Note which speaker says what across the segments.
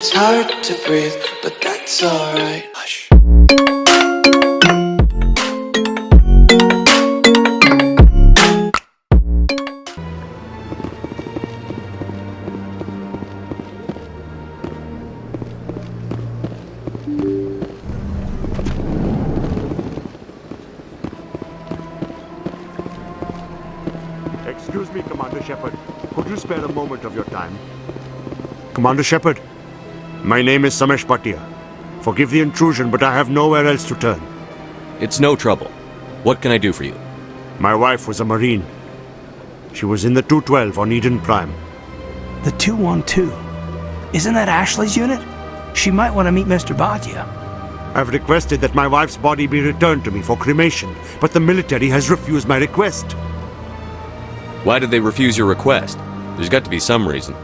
Speaker 1: It's hard to breathe, but that's alright. Hush.
Speaker 2: Excuse me, Commander Shepard. Could you spare a moment of your time? Commander Shepard, my name is Samesh Bhatia. Forgive the intrusion, but I have nowhere else to turn.
Speaker 3: It's no trouble. What can I do for you?
Speaker 2: My wife was a Marine. She was in the 212 on Eden Prime.
Speaker 4: The 212? Isn't that Ashley's unit? She might want to meet Mr. Bhatia.
Speaker 2: I've requested that my wife's body be returned to me for cremation, but the military has refused my request.
Speaker 3: Why did they refuse your request? There's got to be some reason.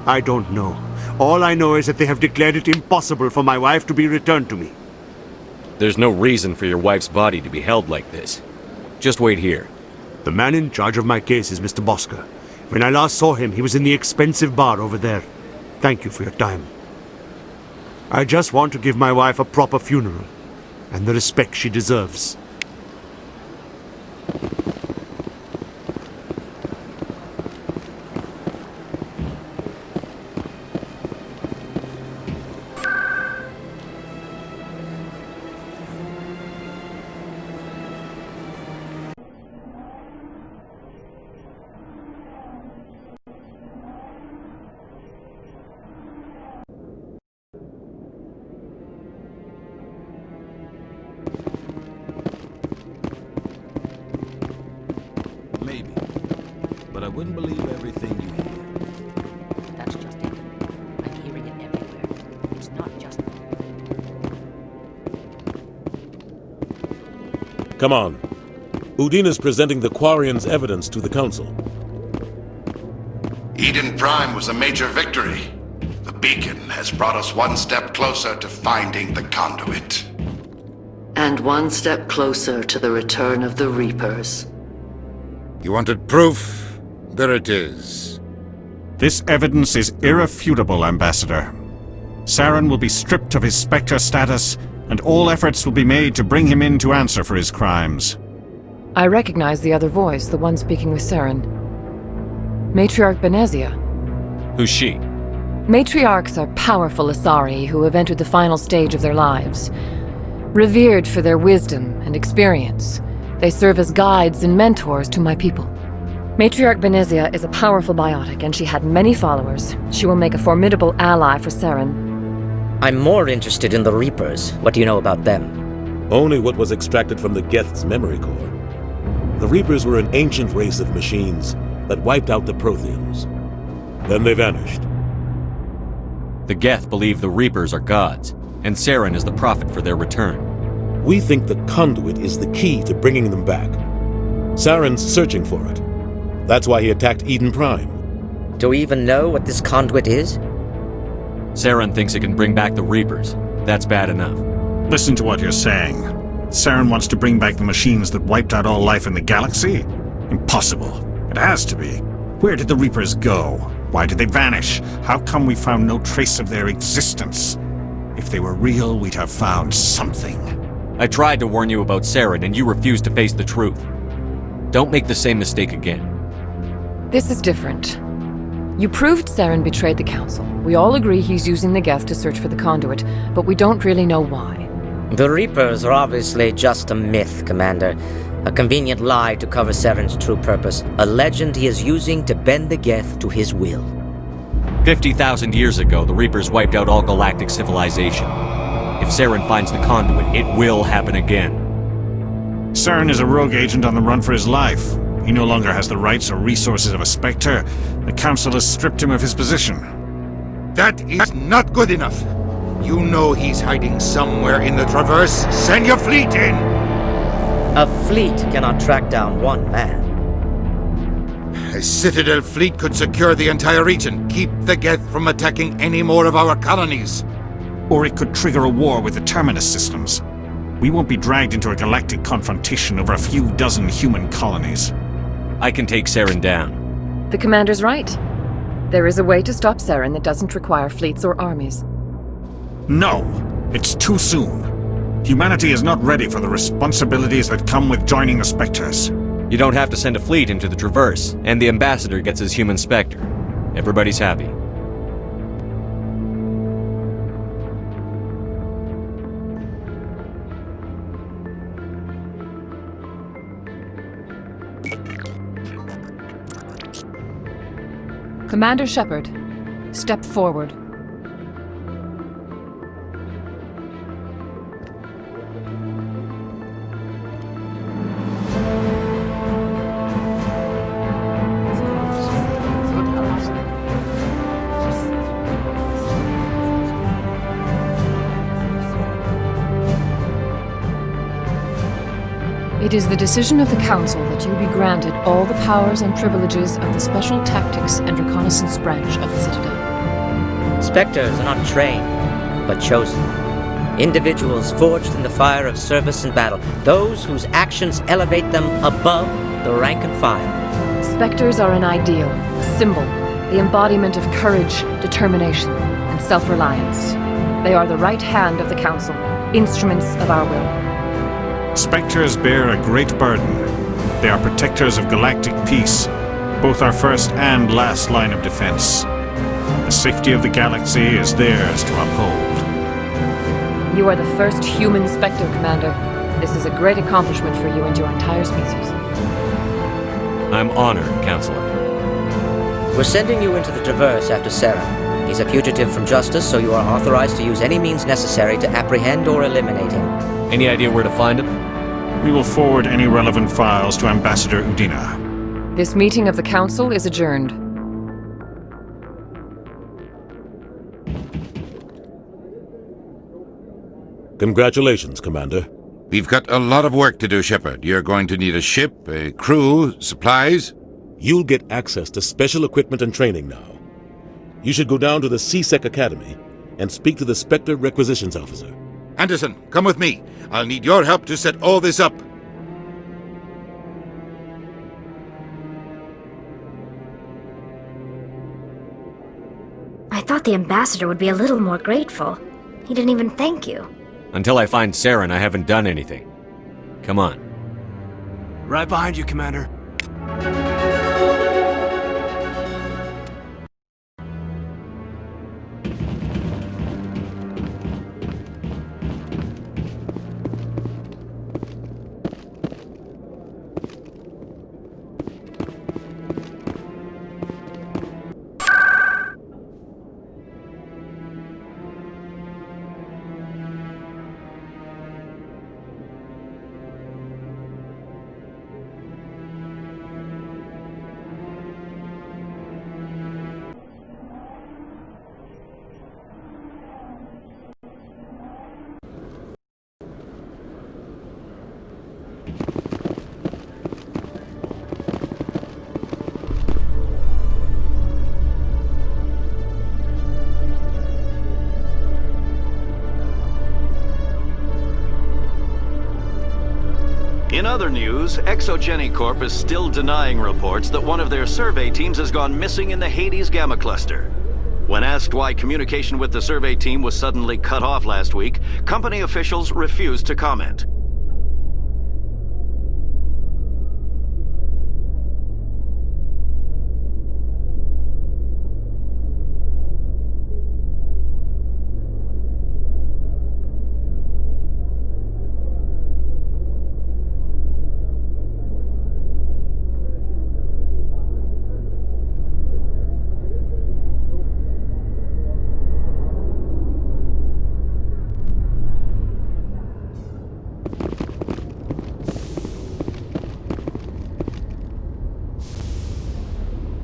Speaker 2: I don't know. All I know is that they have declared it impossible for my wife to be returned to me.
Speaker 3: There's no reason for your wife's body to be held like this. Just wait here.
Speaker 2: The man in charge of my case is Mr. Bosker. When I last saw him, he was in the expensive bar over there. Thank you for your time. I just want to give my wife a proper funeral, and the respect she deserves.
Speaker 5: Maybe. But I wouldn't believe everything you hear.
Speaker 6: That's just it. I'm hearing it everywhere. It's not just...
Speaker 7: Come on. Udine is presenting the Quarians' evidence to the Council.
Speaker 8: Eden Prime was a major victory. The beacon has brought us one step closer to finding the conduit.
Speaker 9: And one step closer to the return of the Reapers.
Speaker 10: You wanted proof? There it is.
Speaker 11: This evidence is irrefutable, Ambassador. Saren will be stripped of his Spectre status, and all efforts will be made to bring him in to answer for his crimes.
Speaker 12: I recognize the other voice, the one speaking with Saren. Matriarch Benezia.
Speaker 3: Who's she?
Speaker 12: Matriarchs are powerful Asari who have entered the final stage of their lives. Revered for their wisdom and experience, they serve as guides and mentors to my people. Matriarch Benezia is a powerful biotic, and she had many followers. She will make a formidable ally for Saren.
Speaker 6: I'm more interested in the Reapers. What do you know about them?
Speaker 7: Only what was extracted from the Geth's memory core. The Reapers were an ancient race of machines that wiped out the Protheans. Then they vanished.
Speaker 3: The Geth believe the Reapers are gods, and Saren is the prophet for their return.
Speaker 7: We think the conduit is the key to bringing them back. Saren's searching for it. That's why he attacked Eden Prime.
Speaker 6: Do we even know what this conduit is?
Speaker 3: Saren thinks it can bring back the Reapers. That's bad enough.
Speaker 11: Listen to what you're saying. Saren wants to bring back the machines that wiped out all life in the galaxy? Impossible. It has to be. Where did the Reapers go? Why did they vanish? How come we found no trace of their existence? If they were real, we'd have found something.
Speaker 3: I tried to warn you about Saren, and you refused to face the truth. Don't make the same mistake again.
Speaker 12: This is different. You proved Saren betrayed the Council. We all agree he's using the Geth to search for the conduit, but we don't really know why.
Speaker 6: The Reapers are obviously just a myth, Commander. A convenient lie to cover Saren's true purpose. A legend he is using to bend the Geth to his will.
Speaker 3: 50,000 years ago, the Reapers wiped out all galactic civilization. If Saren finds the conduit, it will happen again.
Speaker 11: Saren is a rogue agent on the run for his life. He no longer has the rights or resources of a Spectre. The Council has stripped him of his position.
Speaker 10: That is not good enough. You know he's hiding somewhere in the Traverse. Send your fleet in!
Speaker 6: A fleet cannot track down one man.
Speaker 10: A Citadel fleet could secure the entire region, keep the Geth from attacking any more of our colonies.
Speaker 11: Or it could trigger a war with the Terminus systems. We won't be dragged into a galactic confrontation over a few dozen human colonies.
Speaker 3: I can take Saren down.
Speaker 12: The Commander's right. There is a way to stop Saren that doesn't require fleets or armies.
Speaker 11: No! It's too soon. Humanity is not ready for the responsibilities that come with joining the Spectres.
Speaker 3: You don't have to send a fleet into the Traverse, and the ambassador gets his human Spectre. Everybody's happy.
Speaker 12: Commander Shepard, step forward. It is the decision of the Council that you be granted all the powers and privileges of the Special Tactics and Reconnaissance Branch of the Citadel.
Speaker 6: Spectres are not trained, but chosen. Individuals forged in the fire of service and battle, those whose actions elevate them above the rank and file.
Speaker 12: Spectres are an ideal, a symbol, the embodiment of courage, determination, and self-reliance. They are the right hand of the Council, instruments of our will.
Speaker 11: Spectres bear a great burden. They are protectors of galactic peace, both our first and last line of defense. The safety of the galaxy is theirs to uphold.
Speaker 12: You are the first human Spectre, Commander. This is a great accomplishment for you and your entire species.
Speaker 3: I'm honored, Counselor.
Speaker 6: We're sending you into the Traverse after Saren. He's a fugitive from justice, so you are authorized to use any means necessary to apprehend or eliminate him.
Speaker 3: Any idea where to find him?
Speaker 11: We will forward any relevant files to Ambassador Udina.
Speaker 12: This meeting of the Council is adjourned.
Speaker 7: Congratulations, Commander.
Speaker 10: We've got a lot of work to do, Shepard. You're going to need a ship, a crew, supplies.
Speaker 7: You'll get access to special equipment and training now. You should go down to the C-Sec Academy and speak to the Spectre Requisitions Officer.
Speaker 10: Anderson, come with me. I'll need your help to set all this up.
Speaker 13: I thought the ambassador would be a little more grateful. He didn't even thank you.
Speaker 3: Until I find Saren, I haven't done anything. Come on.
Speaker 4: Right behind you, Commander.
Speaker 14: In other news, Exogeny Corp is still denying reports that one of their survey teams has gone missing in the Hades Gamma Cluster. When asked why communication with the survey team was suddenly cut off last week, company officials refused to comment.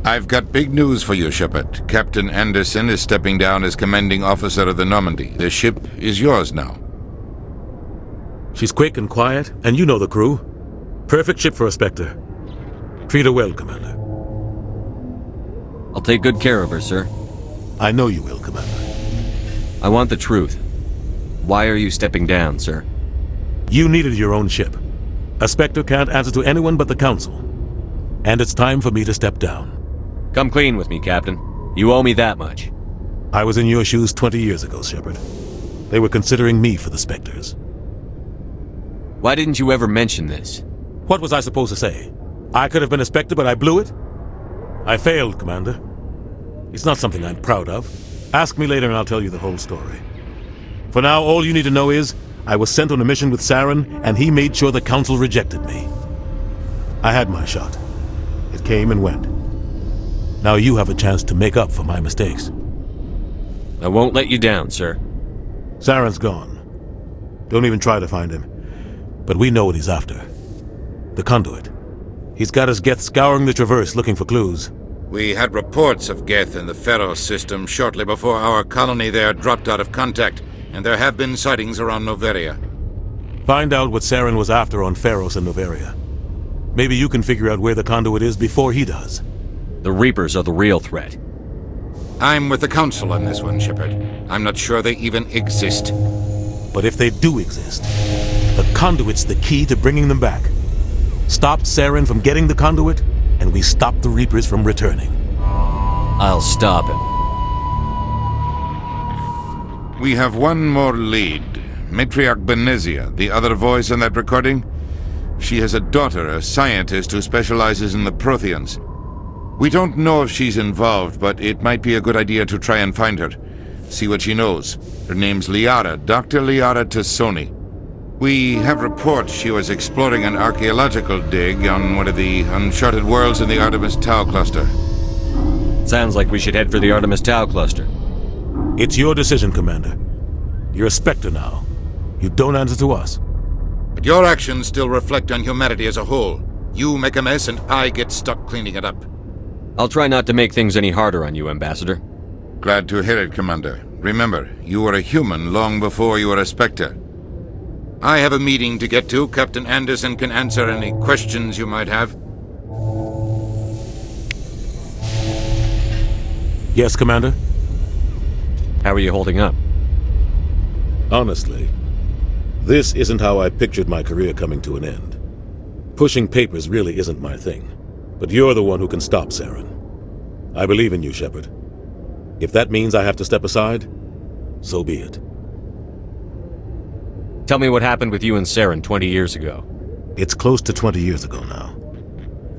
Speaker 10: I've got big news for you, Shepard. Captain Anderson is stepping down as commanding officer of the Normandy. The ship is yours now.
Speaker 7: She's quick and quiet, and you know the crew. Perfect ship for a Spectre. Treat her well, Commander.
Speaker 3: I'll take good care of her, sir.
Speaker 7: I know you will, Commander.
Speaker 3: I want the truth. Why are you stepping down, sir?
Speaker 7: You needed your own ship. A Spectre can't answer to anyone but the Council. And it's time for me to step down.
Speaker 3: Come clean with me, Captain. You owe me that much.
Speaker 7: I was in your shoes 20 years ago, Shepard. They were considering me for the Spectres.
Speaker 3: Why didn't you ever mention this?
Speaker 7: What was I supposed to say? I could have been a Spectre, but I blew it? I failed, Commander. It's not something I'm proud of. Ask me later and I'll tell you the whole story. For now, all you need to know is, I was sent on a mission with Saren, and he made sure the Council rejected me. I had my shot. It came and went. Now you have a chance to make up for my mistakes.
Speaker 3: I won't let you down, sir.
Speaker 7: Saren's gone. Don't even try to find him. But we know what he's after. The conduit. He's got his Geth scouring the Traverse looking for clues.
Speaker 10: We had reports of Geth in the Pharaoh system shortly before our colony there dropped out of contact, and there have been sightings around Noveria.
Speaker 7: Find out what Saren was after on Pharos and Noveria. Maybe you can figure out where the conduit is before he does.
Speaker 3: The Reapers are the real threat.
Speaker 10: I'm with the Council on this one, Shepard. I'm not sure they even exist.
Speaker 7: But if they do exist, the conduit's the key to bringing them back. Stop Saren from getting the conduit, and we stop the Reapers from returning.
Speaker 3: I'll stop him.
Speaker 10: We have one more lead. Matriarch Benezia, the other voice in that recording. She has a daughter, a scientist who specializes in the Protheans. We don't know if she's involved, but it might be a good idea to try and find her. See what she knows. Her name's Liara, Dr. Liara Tassoni. We have reports she was exploring an archaeological dig on one of the uncharted worlds in the Artemis Tau cluster.
Speaker 3: Sounds like we should head for the Artemis Tau cluster.
Speaker 7: It's your decision, Commander. You're a Spectre now. You don't answer to us.
Speaker 10: But your actions still reflect on humanity as a whole. You make a mess and I get stuck cleaning it up.
Speaker 3: I'll try not to make things any harder on you, Ambassador.
Speaker 10: Glad to hear it, Commander. Remember, you were a human long before you were a Spectre. I have a meeting to get to. Captain Anderson can answer any questions you might have.
Speaker 7: Yes, Commander?
Speaker 3: How are you holding up?
Speaker 7: Honestly, this isn't how I pictured my career coming to an end. Pushing papers really isn't my thing. But you're the one who can stop Saren. I believe in you, Shepard. If that means I have to step aside, so be it.
Speaker 3: Tell me what happened with you and Saren 20 years ago.
Speaker 7: It's close to 20 years ago now.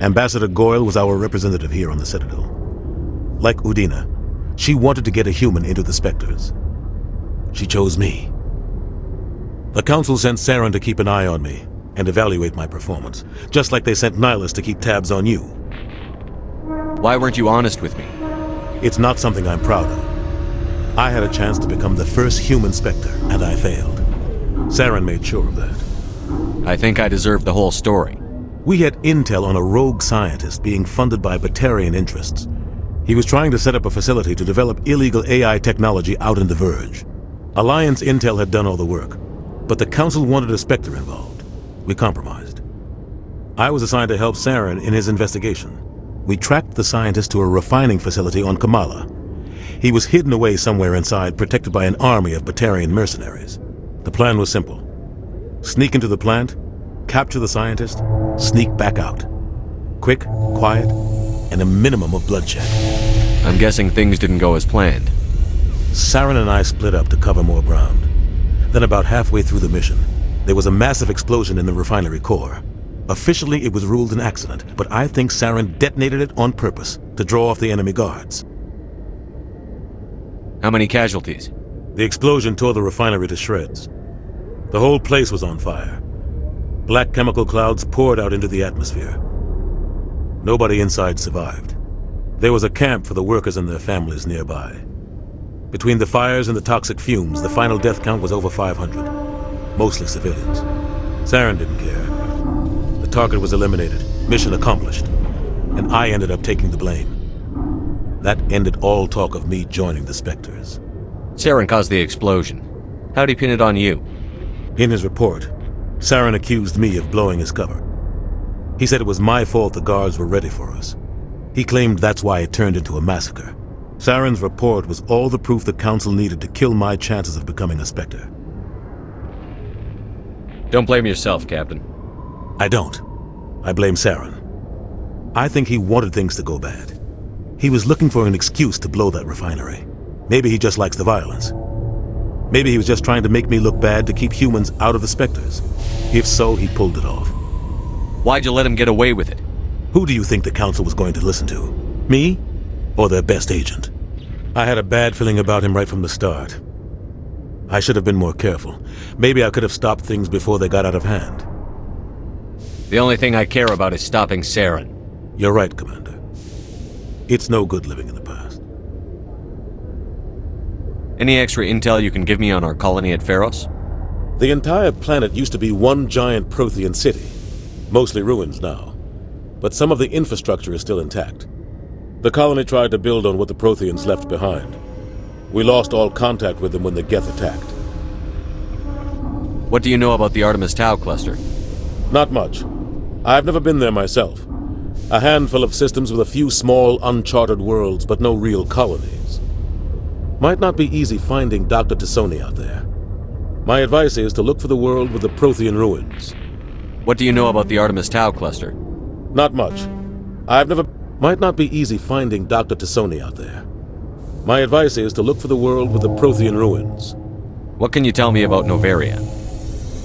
Speaker 7: Ambassador Goyle was our representative here on the Citadel. Like Udina, she wanted to get a human into the Spectres. She chose me. The Council sent Saren to keep an eye on me and evaluate my performance, just like they sent Nihilus to keep tabs on you.
Speaker 3: Why weren't you honest with me?
Speaker 7: It's not something I'm proud of. I had a chance to become the first human Spectre, and I failed. Saren made sure of that.
Speaker 3: I think I deserve the whole story.
Speaker 7: We had intel on a rogue scientist being funded by Batarian interests. He was trying to set up a facility to develop illegal AI technology out in the Verge. Alliance intel had done all the work, but the Council wanted a Spectre involved. We compromised. I was assigned to help Saren in his investigation. We tracked the scientist to a refining facility on Kamala. He was hidden away somewhere inside, protected by an army of Batarian mercenaries. The plan was simple. Sneak into the plant, capture the scientist, sneak back out. Quick, quiet, and a minimum of bloodshed.
Speaker 3: I'm guessing things didn't go as planned.
Speaker 7: Saren and I split up to cover more ground. Then about halfway through the mission, there was a massive explosion in the refinery core. Officially, it was ruled an accident, but I think Saren detonated it on purpose to draw off the enemy guards.
Speaker 3: How many casualties?
Speaker 7: The explosion tore the refinery to shreds. The whole place was on fire. Black chemical clouds poured out into the atmosphere. Nobody inside survived. There was a camp for the workers and their families nearby. Between the fires and the toxic fumes, the final death count was over 500. Mostly civilians. Saren didn't care. The target was eliminated, mission accomplished, and I ended up taking the blame. That ended all talk of me joining the Spectres.
Speaker 3: Saren caused the explosion. How'd he pin it on you?
Speaker 7: In his report, Saren accused me of blowing his cover. He said it was my fault the guards were ready for us. He claimed that's why it turned into a massacre. Saren's report was all the proof the Council needed to kill my chances of becoming a Spectre.
Speaker 3: Don't blame yourself, Captain.
Speaker 7: I don't. I blame Saren. I think he wanted things to go bad. He was looking for an excuse to blow that refinery. Maybe he just likes the violence. Maybe he was just trying to make me look bad to keep humans out of the Spectres. If so, he pulled it off.
Speaker 3: Why'd you let him get away with it?
Speaker 7: Who do you think the Council was going to listen to? Me? Or their best agent? I had a bad feeling about him right from the start. I should have been more careful. Maybe I could have stopped things before they got out of hand.
Speaker 3: The only thing I care about is stopping Saren.
Speaker 7: You're right, Commander. It's no good living in the past.
Speaker 3: Any extra intel you can give me on our colony at Pharos?
Speaker 7: The entire planet used to be one giant Prothean city. Mostly ruins now. But some of the infrastructure is still intact. The colony tried to build on what the Protheans left behind. We lost all contact with them when the Geth attacked.
Speaker 3: What do you know about the Artemis Tau cluster?
Speaker 7: Not much. I've never been there myself. A handful of systems with a few small, uncharted worlds, but no real colonies. Might not be easy finding Dr. T'Soni out there. My advice is to look for the world with the Prothean ruins.
Speaker 3: What do you know about the Artemis Tau cluster?
Speaker 7: Not much. Might not be easy finding Dr. T'Soni out there. My advice is to look for the world with the Prothean ruins.
Speaker 3: What can you tell me about Novaria?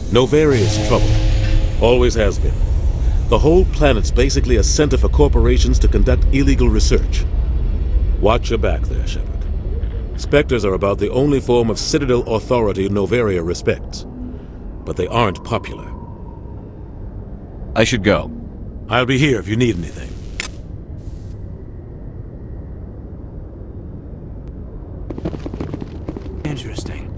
Speaker 7: Novaria's trouble. Always has been. The whole planet's basically a center for corporations to conduct illegal research. Watch your back there, Shepard. Spectres are about the only form of Citadel authority Novaria respects. But they aren't popular.
Speaker 3: I should go.
Speaker 7: I'll be here if you need anything.
Speaker 4: Interesting.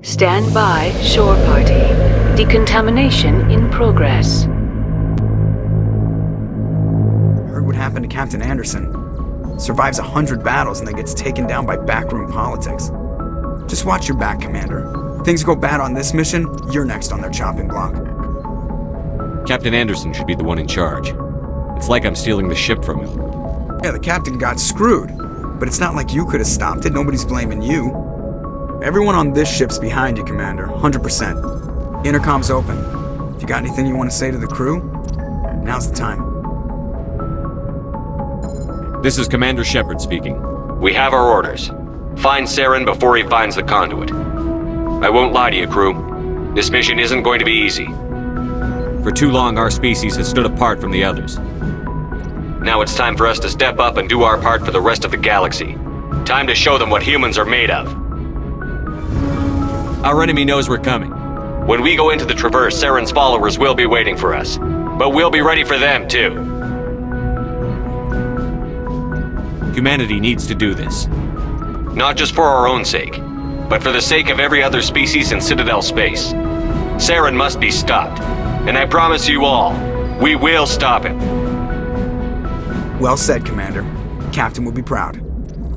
Speaker 15: Stand by, shore party. Decontamination in progress.
Speaker 16: Heard what happened to Captain Anderson. Survives 100 battles and then gets taken down by backroom politics. Just watch your back, Commander. Things go bad on this mission, you're next on their chopping block.
Speaker 3: Captain Anderson should be the one in charge. It's like I'm stealing the ship from him.
Speaker 16: Yeah, the captain got screwed. But it's not like you could have stopped it. Nobody's blaming you. Everyone on this ship's behind you, Commander. 100%. Intercom's open. If you got anything you want to say to the crew, now's the time.
Speaker 3: This is Commander Shepard speaking. We have our orders. Find Saren before he finds the conduit. I won't lie to you, crew. This mission isn't going to be easy. For too long, our species has stood apart from the others. Now it's time for us to step up and do our part for the rest of the galaxy. Time to show them what humans are made of. Our enemy knows we're coming. When we go into the Traverse, Saren's followers will be waiting for us. But we'll be ready for them, too. Humanity needs to do this. Not just for our own sake, but for the sake of every other species in Citadel space. Saren must be stopped. And I promise you all, we will stop him.
Speaker 16: Well said, Commander. Captain will be proud.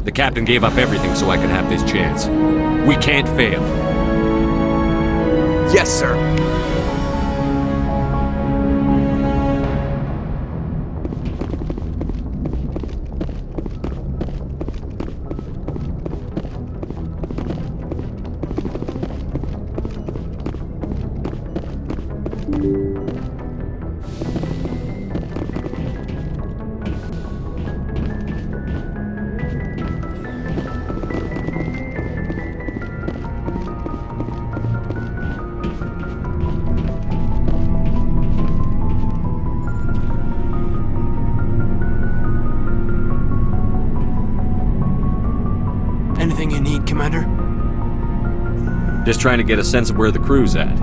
Speaker 3: The captain gave up everything so I could have this chance. We can't fail.
Speaker 16: Yes, sir.
Speaker 4: Anything you need, Commander?
Speaker 3: Just trying to get a sense of where the crew's at.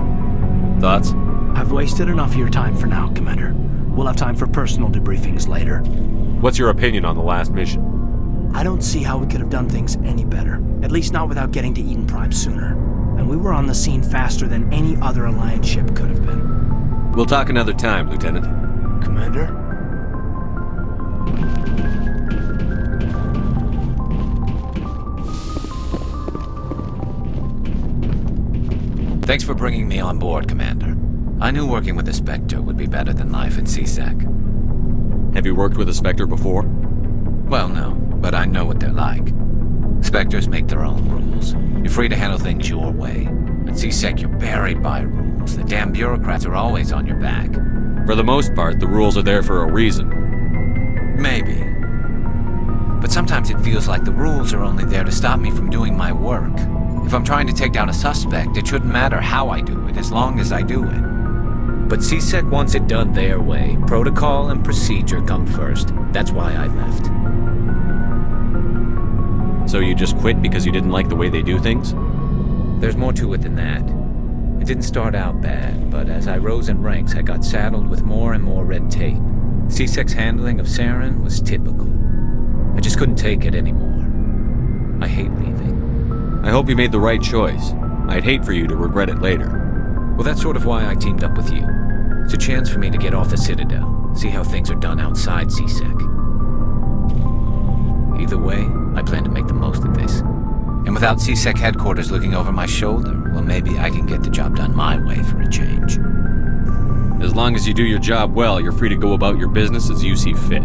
Speaker 3: Thoughts?
Speaker 4: I've wasted enough of your time for now, Commander. We'll have time for personal debriefings later.
Speaker 3: What's your opinion on the last mission?
Speaker 4: I don't see how we could have done things any better. At least not without getting to Eden Prime sooner. And we were on the scene faster than any other Alliance ship could have been.
Speaker 3: We'll talk another time, Lieutenant.
Speaker 4: Commander?
Speaker 17: Thanks for bringing me on board, Commander. I knew working with the Spectre would be better than life at CSEC.
Speaker 3: Have you worked with a Spectre before?
Speaker 17: Well, no, but I know what they're like. Spectres make their own rules. You're free to handle things your way. At CSEC, you're buried by rules. The damn bureaucrats are always on your back.
Speaker 3: For the most part, the rules are there for a reason.
Speaker 17: Maybe. But sometimes it feels like the rules are only there to stop me from doing my work. If I'm trying to take down a suspect, it shouldn't matter how I do it, as long as I do it. But CSEC wants it done their way. Protocol and procedure come first. That's why I left.
Speaker 3: So you just quit because you didn't like the way they do things?
Speaker 17: There's more to it than that. It didn't start out bad, but as I rose in ranks, I got saddled with more and more red tape. CSEC's handling of Saren was typical. I just couldn't take it anymore. I hate leaving.
Speaker 3: I hope you made the right choice. I'd hate for you to regret it later.
Speaker 17: Well, that's sort of why I teamed up with you. It's a chance for me to get off the Citadel, see how things are done outside CSEC. Either way, I plan to make the most of this. And without CSEC headquarters looking over my shoulder, well, maybe I can get the job done my way for a change.
Speaker 3: As long as you do your job well, you're free to go about your business as you see fit.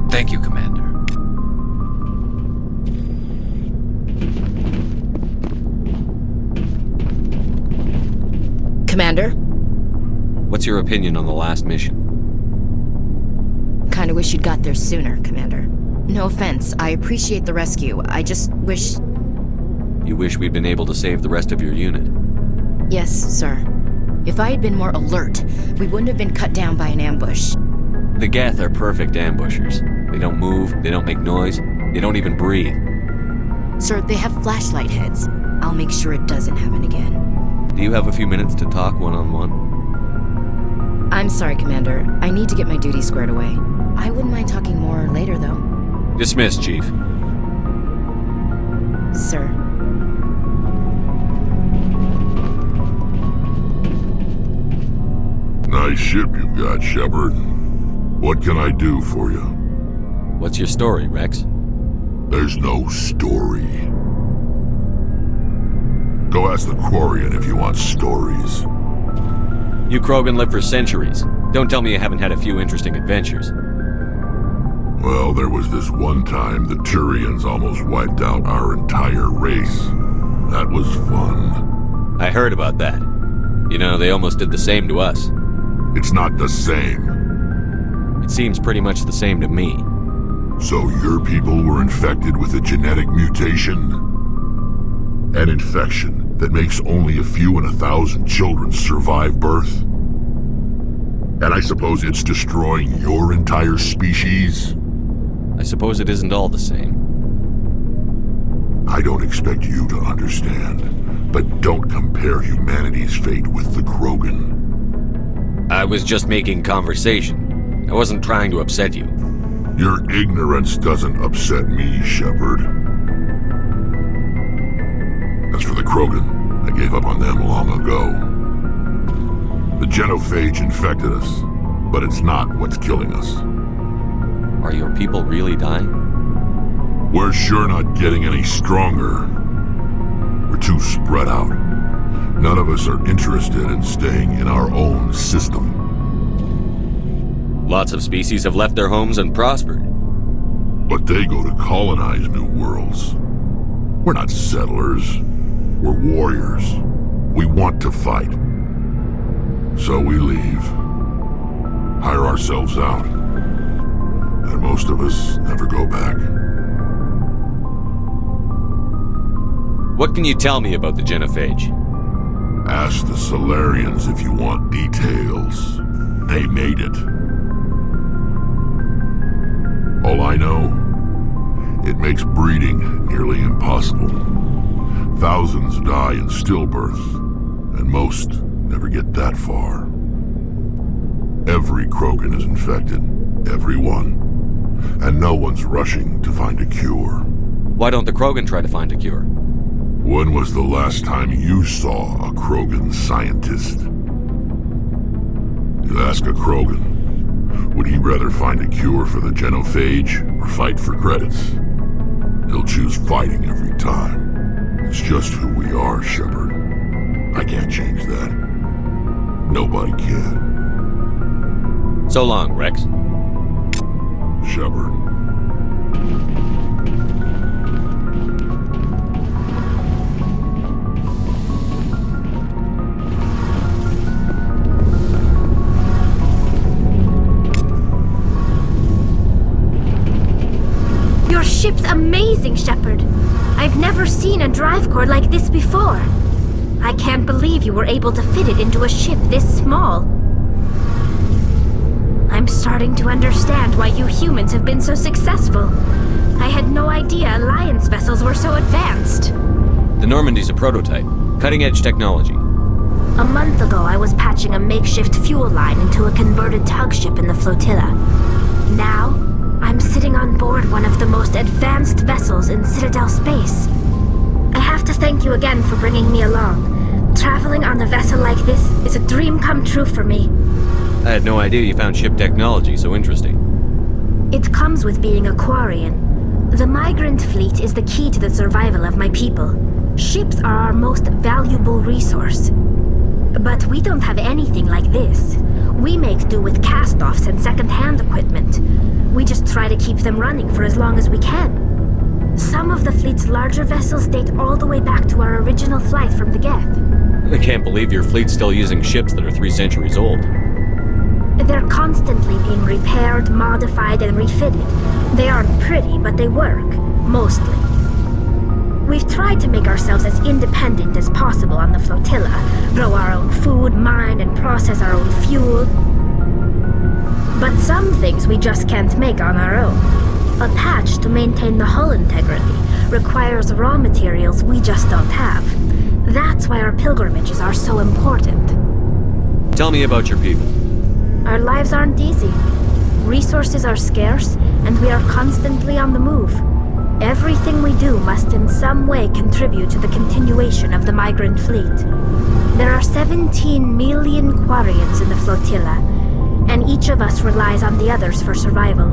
Speaker 17: Thank you, Commander.
Speaker 18: Commander?
Speaker 3: What's your opinion on the last mission?
Speaker 18: Kinda wish you'd got there sooner, Commander. No offense, I appreciate the rescue. I just wish...
Speaker 3: You wish we'd been able to save the rest of your unit?
Speaker 18: Yes, sir. If I had been more alert, we wouldn't have been cut down by an ambush.
Speaker 3: The Geth are perfect ambushers. They don't move, they don't make noise, they don't even breathe.
Speaker 18: Sir, they have flashlight heads. I'll make sure it doesn't happen again.
Speaker 3: Do you have a few minutes to talk one-on-one?
Speaker 18: I'm sorry, Commander. I need to get my duty squared away. I wouldn't mind talking more later, though.
Speaker 3: Dismissed, Chief.
Speaker 18: Sir.
Speaker 19: Nice ship you've got, Shepard. What can I do for you?
Speaker 3: What's your story, Rex?
Speaker 19: There's no story. Go ask the Quarian if you want stories.
Speaker 3: You Krogan live for centuries. Don't tell me you haven't had a few interesting adventures.
Speaker 19: Well, there was this one time the Turians almost wiped out our entire race. That was fun.
Speaker 3: I heard about that. You know, they almost did the same to us.
Speaker 19: It's not the same.
Speaker 3: It seems pretty much the same to me.
Speaker 19: So your people were infected with a genetic mutation? An infection that makes only a few in 1,000 children survive birth? And I suppose it's destroying your entire species?
Speaker 3: I suppose it isn't all the same.
Speaker 19: I don't expect you to understand, but don't compare humanity's fate with the Krogan.
Speaker 3: I was just making conversation. I wasn't trying to upset you.
Speaker 19: Your ignorance doesn't upset me, Shepard. As for the Krogan, I gave up on them long ago. The genophage infected us, but it's not what's killing us.
Speaker 3: Are your people really dying?
Speaker 19: We're sure not getting any stronger. We're too spread out. None of us are interested in staying in our own system.
Speaker 3: Lots of species have left their homes and prospered.
Speaker 19: But they go to colonize new worlds. We're not settlers. We're warriors. We want to fight. So we leave. Hire ourselves out. And most of us never go back.
Speaker 3: What can you tell me about the genophage?
Speaker 19: Ask the Solarians if you want details. They made it. All I know, it makes breeding nearly impossible. Thousands die in stillbirth, and most never get that far. Every Krogan is infected. Every one. And no one's rushing to find a cure.
Speaker 3: Why don't the Krogan try to find a cure?
Speaker 19: When was the last time you saw a Krogan scientist? You ask a Krogan, would he rather find a cure for the genophage or fight for credits? He'll choose fighting every time. It's just who we are, Shepard. I can't change that. Nobody can.
Speaker 3: So long, Rex.
Speaker 19: Shepard.
Speaker 13: Your ship's amazing, Shepard. I've never seen a drive core like this before. I can't believe you were able to fit it into a ship this small. I'm starting to understand why you humans have been so successful. I had no idea Alliance vessels were so advanced.
Speaker 3: The Normandy's a prototype. Cutting-edge technology.
Speaker 13: A month ago, I was patching a makeshift fuel line into a converted tug ship in the flotilla. Now, I'm sitting on board one of the most advanced vessels in Citadel space. I have to thank you again for bringing me along. Traveling on a vessel like this is a dream come true for me.
Speaker 3: I had no idea you found ship technology so interesting.
Speaker 13: It comes with being a Quarian. The migrant fleet is the key to the survival of my people. Ships are our most valuable resource. But we don't have anything like this. We make do with cast-offs and second-hand equipment. We just try to keep them running for as long as we can. Some of the fleet's larger vessels date all the way back to our original flight from the Geth.
Speaker 3: I can't believe your fleet's still using ships that are 3 centuries old.
Speaker 13: They're constantly being repaired, modified, and refitted. They aren't pretty, but they work. Mostly. We've tried to make ourselves as independent as possible on the flotilla. Grow our own food, mine, and process our own fuel. But some things we just can't make on our own. A patch to maintain the hull integrity requires raw materials we just don't have. That's why our pilgrimages are so important.
Speaker 3: Tell me about your people.
Speaker 13: Our lives aren't easy. Resources are scarce, and we are constantly on the move. Everything we do must in some way contribute to the continuation of the migrant fleet. There are 17 million Quarians in the flotilla, and each of us relies on the others for survival.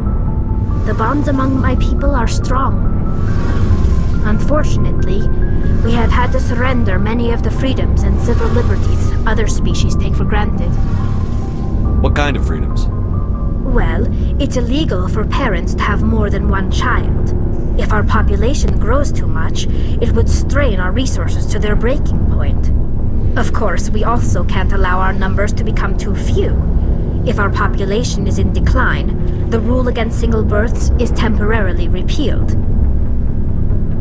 Speaker 13: The bonds among my people are strong. Unfortunately, we have had to surrender many of the freedoms and civil liberties other species take for granted.
Speaker 3: What kind of freedoms?
Speaker 13: Well, it's illegal for parents to have more than one child. If our population grows too much, it would strain our resources to their breaking point. Of course, we also can't allow our numbers to become too few. If our population is in decline, the rule against single births is temporarily repealed.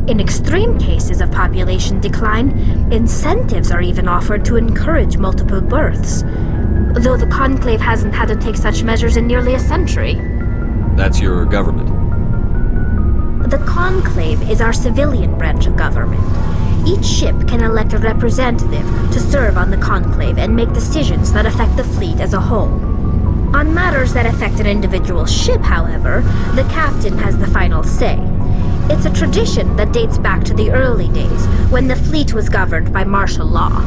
Speaker 13: In extreme cases of population decline, incentives are even offered to encourage multiple births, though the Conclave hasn't had to take such measures in nearly a century.
Speaker 3: That's your government.
Speaker 13: The Conclave is our civilian branch of government. Each ship can elect a representative to serve on the Conclave and make decisions that affect the fleet as a whole. On matters that affect an individual ship, however, the captain has the final say. It's a tradition that dates back to the early days, when the fleet was governed by martial law.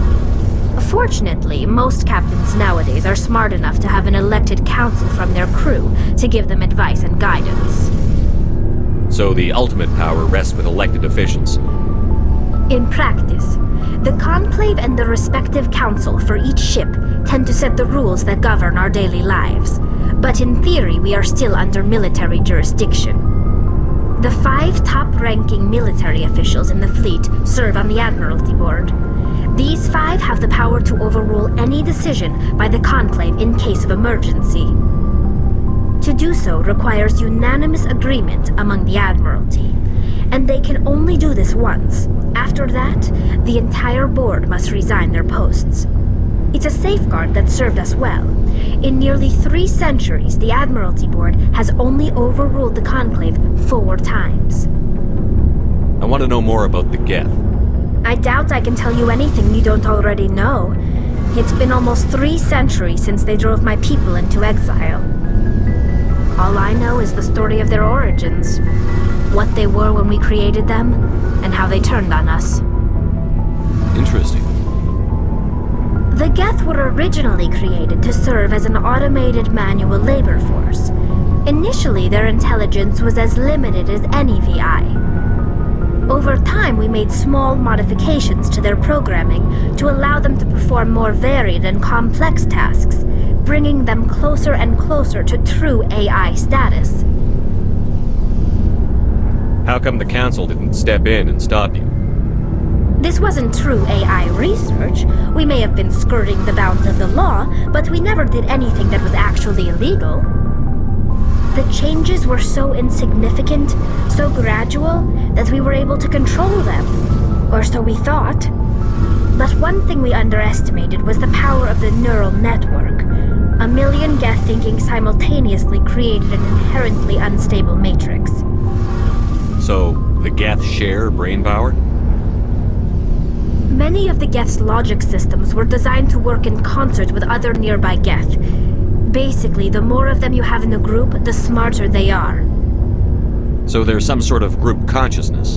Speaker 13: Fortunately, most captains nowadays are smart enough to have an elected council from their crew to give them advice and guidance.
Speaker 3: So the ultimate power rests with elected officials.
Speaker 13: In practice, the Conclave and the respective council for each ship tend to set the rules that govern our daily lives. But in theory, we are still under military jurisdiction. The 5 top-ranking military officials in the fleet serve on the Admiralty Board. These 5 have the power to overrule any decision by the Conclave in case of emergency. To do so requires unanimous agreement among the Admiralty, and they can only do this once. After that, the entire board must resign their posts. It's a safeguard that served us well. In nearly 3 centuries, the Admiralty Board has only overruled the Conclave 4 times.
Speaker 3: I want to know more about the Geth.
Speaker 13: I doubt I can tell you anything you don't already know. It's been almost 3 centuries since they drove my people into exile. All I know is the story of their origins, what they were when we created them, and how they turned on us.
Speaker 3: Interesting.
Speaker 13: The Geth were originally created to serve as an automated manual labor force. Initially, their intelligence was as limited as any VI. Over time, we made small modifications to their programming to allow them to perform more varied and complex tasks, bringing them closer and closer to true AI status.
Speaker 3: How come the Council didn't step in and stop you?
Speaker 13: This wasn't true AI research. We may have been skirting the bounds of the law, but we never did anything that was actually illegal. The changes were so insignificant, so gradual, that we were able to control them. Or so we thought. But one thing we underestimated was the power of the neural network. A million Geth thinking simultaneously created an inherently unstable matrix.
Speaker 3: So, the Geth share brain power?
Speaker 13: Many of the Geth's logic systems were designed to work in concert with other nearby Geth. Basically, the more of them you have in a group, the smarter they are.
Speaker 3: So there's some sort of group consciousness?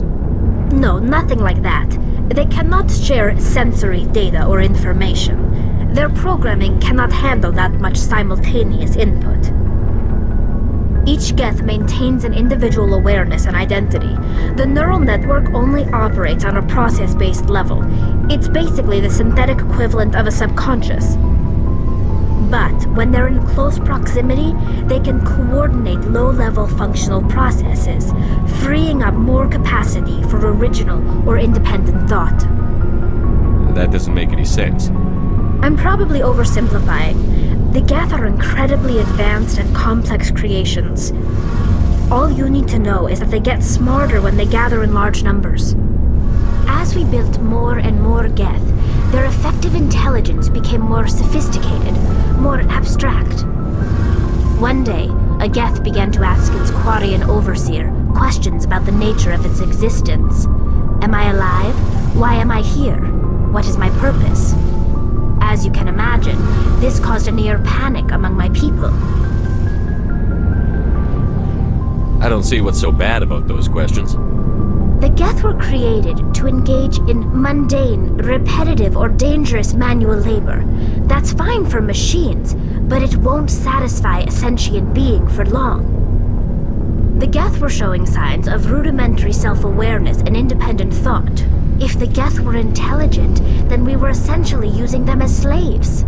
Speaker 13: No, nothing like that. They cannot share sensory data or information. Their programming cannot handle that much simultaneous input. Each Geth maintains an individual awareness and identity. The neural network only operates on a process-based level. It's basically the synthetic equivalent of a subconscious. But when they're in close proximity, they can coordinate low-level functional processes, freeing up more capacity for original or independent thought.
Speaker 3: That doesn't make any sense.
Speaker 13: I'm probably oversimplifying. The Geth are incredibly advanced and complex creations. All you need to know is that they get smarter when they gather in large numbers. As we built more and more Geth, their effective intelligence became more sophisticated, more abstract. One day, a Geth began to ask its Quarian overseer questions about the nature of its existence. Am I alive? Why am I here? What is my purpose? As you can imagine, this caused a near panic among my people.
Speaker 3: I don't see what's so bad about those questions.
Speaker 13: The Geth were created to engage in mundane, repetitive, or dangerous manual labor. That's fine for machines, but it won't satisfy a sentient being for long. The Geth were showing signs of rudimentary self-awareness and independent thought. If the Geth were intelligent, then we were essentially using them as slaves.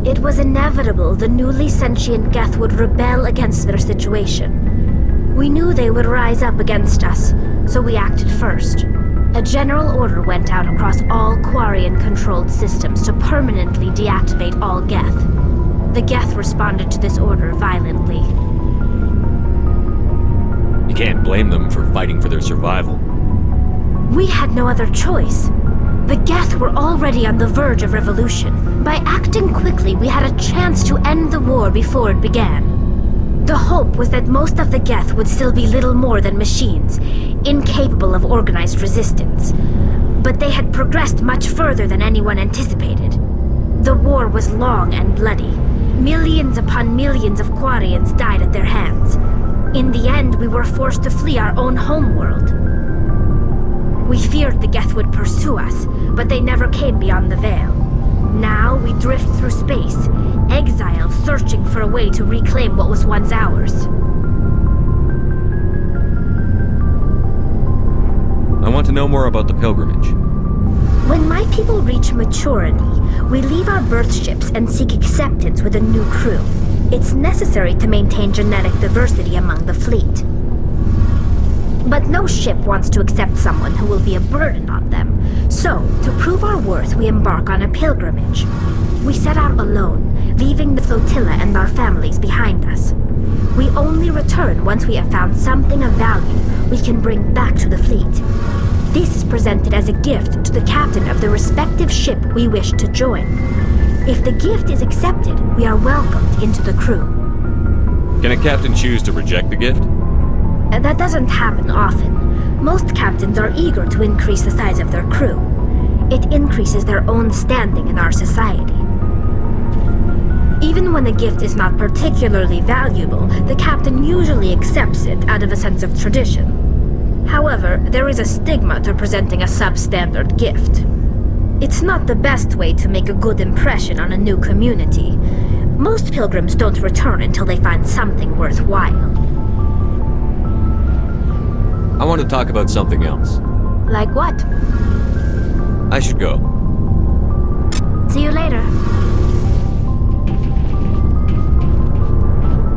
Speaker 13: It was inevitable the newly sentient Geth would rebel against their situation. We knew they would rise up against us, so we acted first. A general order went out across all Quarian-controlled systems to permanently deactivate all Geth. The Geth responded to this order violently.
Speaker 3: You can't blame them for fighting for their survival.
Speaker 13: We had no other choice. The Geth were already on the verge of revolution. By acting quickly, we had a chance to end the war before it began. The hope was that most of the Geth would still be little more than machines, incapable of organized resistance. But they had progressed much further than anyone anticipated. The war was long and bloody. Millions upon millions of Quarians died at their hands. In the end, we were forced to flee our own homeworld. We feared the Geth would pursue us, but they never came beyond the Veil. Now we drift through space, exile searching for a way to reclaim what was once ours.
Speaker 3: I want to know more about the pilgrimage.
Speaker 13: When my people reach maturity, we leave our birth ships and seek acceptance with a new crew. It's necessary to maintain genetic diversity among the fleet. But no ship wants to accept someone who will be a burden on them. So, to prove our worth, we embark on a pilgrimage. We set out alone, leaving the flotilla and our families behind us. We only return once we have found something of value we can bring back to the fleet. This is presented as a gift to the captain of the respective ship we wish to join. If the gift is accepted, we are welcomed into the crew.
Speaker 3: Can a captain choose to reject the gift?
Speaker 13: That doesn't happen often. Most captains are eager to increase the size of their crew. It increases their own standing in our society. Even when a gift is not particularly valuable, the captain usually accepts it out of a sense of tradition. However, there is a stigma to presenting a substandard gift. It's not the best way to make a good impression on a new community. Most pilgrims don't return until they find something worthwhile.
Speaker 3: I want to talk about something else.
Speaker 13: Like what?
Speaker 3: I should go.
Speaker 13: See you later.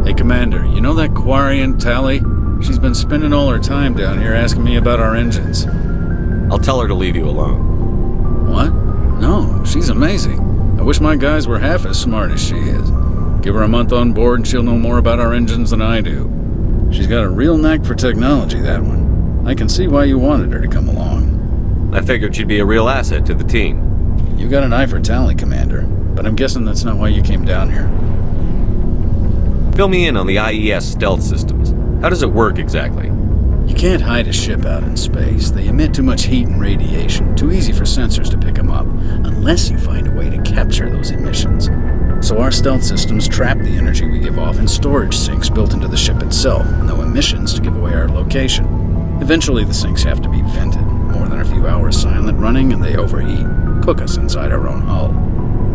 Speaker 20: Hey, Commander, you know that Quarian, Tally? She's been spending all her time down here asking me about our engines.
Speaker 3: I'll tell her to leave you alone.
Speaker 20: What? No, she's amazing. I wish my guys were half as smart as she is. Give her a month on board and she'll know more about our engines than I do. She's got a real knack for technology, that one. I can see why you wanted her to come along.
Speaker 3: I figured she'd be a real asset to the team.
Speaker 20: You got an eye for Tally, Commander, but I'm guessing that's not why you came down here.
Speaker 3: Fill me in on the IES stealth systems. How does it work exactly?
Speaker 20: You can't hide a ship out in space. They emit too much heat and radiation, too easy for sensors to pick them up, unless you find a way to capture those emissions. So our stealth systems trap the energy we give off in storage sinks built into the ship itself, no emissions to give away our location. Eventually the sinks have to be vented. More than a few hours silent running and they overheat, cook us inside our own hull.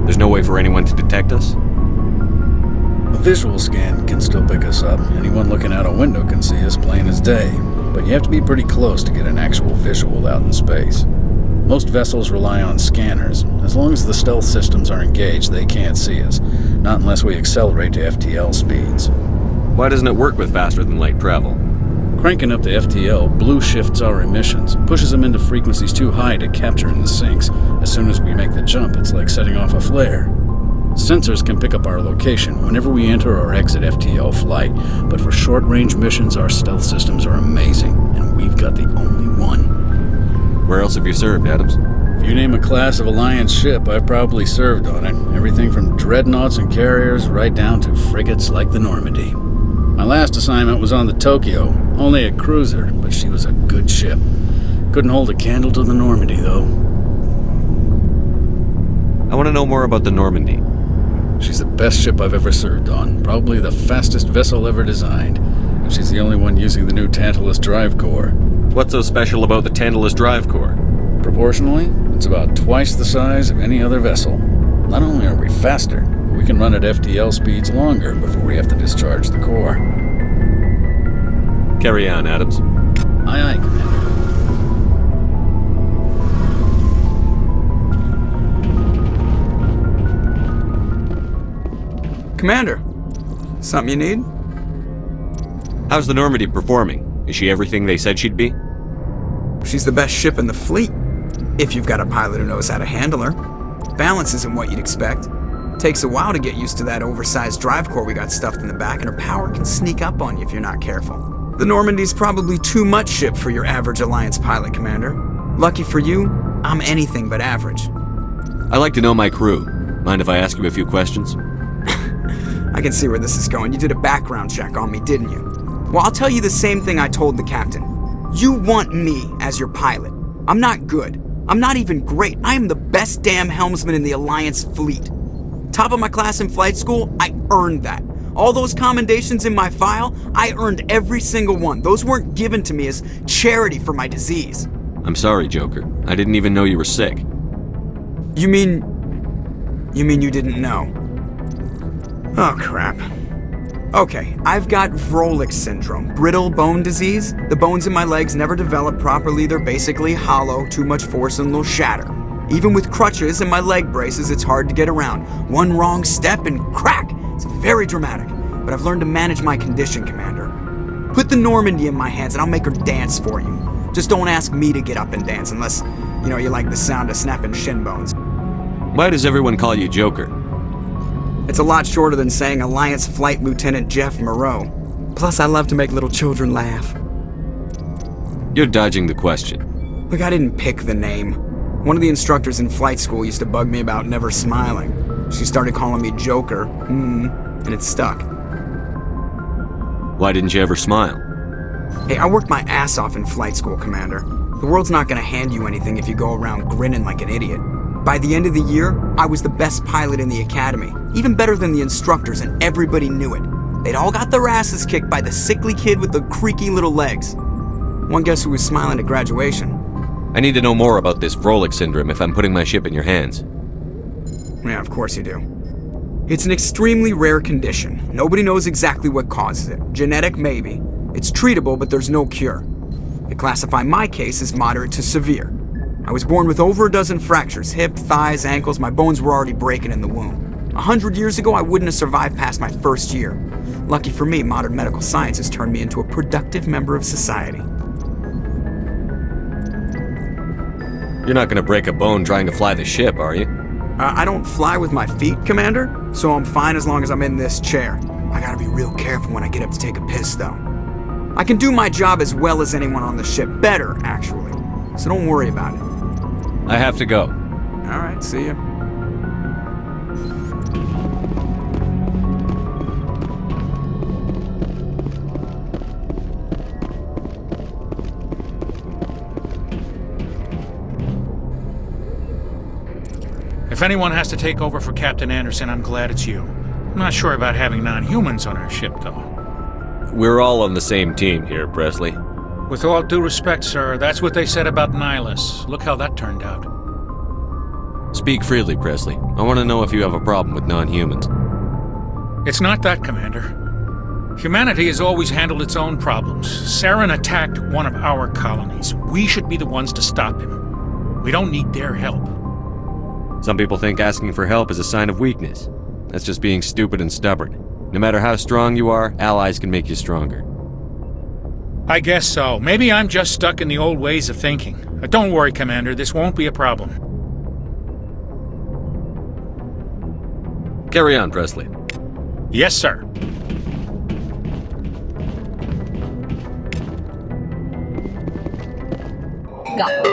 Speaker 3: There's no way for anyone to detect us?
Speaker 20: A visual scan can still pick us up. Anyone looking out a window can see us plain as day. But you have to be pretty close to get an actual visual out in space. Most vessels rely on scanners. As long as the stealth systems are engaged, they can't see us. Not unless we accelerate to FTL speeds.
Speaker 3: Why doesn't it work with faster than light travel?
Speaker 20: Cranking up to FTL blue shifts our emissions, pushes them into frequencies too high to capture in the sinks. As soon as we make the jump, it's like setting off a flare. Sensors can pick up our location whenever we enter or exit FTL flight, but for short-range missions, our stealth systems are amazing, and we've got the only one.
Speaker 3: Where else have you served, Adams?
Speaker 20: If you name a class of Alliance ship, I've probably served on it. Everything from dreadnoughts and carriers right down to frigates like the Normandy. My last assignment was on the Tokyo, only a cruiser, but she was a good ship. Couldn't hold a candle to the Normandy, though.
Speaker 3: I want to know more about the Normandy.
Speaker 20: She's the best ship I've ever served on, probably the fastest vessel ever designed, and she's the only one using the new Tantalus drive core.
Speaker 3: What's so special about the Tantalus drive core?
Speaker 20: Proportionally, it's about twice the size of any other vessel. Not only are we faster, we can run at FTL speeds longer before we have to discharge the core.
Speaker 3: Carry on, Adams.
Speaker 20: Aye, aye, Commander.
Speaker 16: Commander, something you need?
Speaker 3: How's the Normandy performing? Is she everything they said she'd be?
Speaker 16: She's the best ship in the fleet, if you've got a pilot who knows how to handle her. Balance isn't what you'd expect. Takes a while to get used to that oversized drive core we got stuffed in the back, and her power can sneak up on you if you're not careful. The Normandy's probably too much ship for your average Alliance pilot, Commander. Lucky for you, I'm anything but average.
Speaker 3: I like to know my crew. Mind if I ask you a few questions?
Speaker 16: I can see where this is going. You did a background check on me, didn't you? Well, I'll tell you the same thing I told the captain. You want me as your pilot. I'm not good. I'm not even great. I am the best damn helmsman in the Alliance fleet. Top of my class in flight school, I earned that. All those commendations in my file, I earned every single one. Those weren't given to me as charity for my disease.
Speaker 3: I'm sorry, Joker. I didn't even know you were sick.
Speaker 16: You mean you didn't know? Oh, crap. Okay, I've got Vrolik syndrome, brittle bone disease. The bones in my legs never develop properly. They're basically hollow, too much force and they'll shatter. Even with crutches and my leg braces, it's hard to get around. One wrong step and crack! It's very dramatic, but I've learned to manage my condition, Commander. Put the Normandy in my hands and I'll make her dance for you. Just don't ask me to get up and dance unless, you like the sound of snapping shin bones.
Speaker 3: Why does everyone call you Joker?
Speaker 16: It's a lot shorter than saying Alliance Flight Lieutenant Jeff Moreau. Plus, I love to make little children laugh.
Speaker 3: You're dodging the question.
Speaker 16: Look, I didn't pick the name. One of the instructors in flight school used to bug me about never smiling. She started calling me Joker, and it stuck.
Speaker 3: Why didn't you ever smile?
Speaker 16: Hey, I worked my ass off in flight school, Commander. The world's not gonna hand you anything if you go around grinning like an idiot. By the end of the year, I was the best pilot in the academy, even better than the instructors, and everybody knew it. They'd all got their asses kicked by the sickly kid with the creaky little legs. One guess who was smiling at graduation?
Speaker 3: I need to know more about this Vrolik syndrome if I'm putting my ship in your hands.
Speaker 16: Yeah, of course you do. It's an extremely rare condition. Nobody knows exactly what causes it. Genetic, maybe. It's treatable, but there's no cure. They classify my case as moderate to severe. I was born with over a dozen fractures, hip, thighs, ankles. My bones were already breaking in the womb. 100 years ago, I wouldn't have survived past my first year. Lucky for me, modern medical science has turned me into a productive member of society.
Speaker 3: You're not gonna break a bone trying to fly the ship, are you?
Speaker 16: I don't fly with my feet, Commander, so I'm fine as long as I'm in this chair. I gotta be real careful when I get up to take a piss, though. I can do my job as well as anyone on the ship. Better, actually. So don't worry about it.
Speaker 3: I have to go.
Speaker 16: Alright, see ya.
Speaker 21: If anyone has to take over for Captain Anderson, I'm glad it's you. I'm not sure about having non-humans on our ship, though.
Speaker 3: We're all on the same team here, Presley.
Speaker 21: With all due respect, sir, that's what they said about Nihilus. Look how that turned out.
Speaker 3: Speak freely, Presley. I want to know if you have a problem with non-humans.
Speaker 21: It's not that, Commander. Humanity has always handled its own problems. Saren attacked one of our colonies. We should be the ones to stop him. We don't need their help.
Speaker 3: Some people think asking for help is a sign of weakness. That's just being stupid and stubborn. No matter how strong you are, allies can make you stronger.
Speaker 21: I guess so. Maybe I'm just stuck in the old ways of thinking. Don't worry, Commander. This won't be a problem.
Speaker 3: Carry on, Presley.
Speaker 21: Yes, sir.
Speaker 1: Go.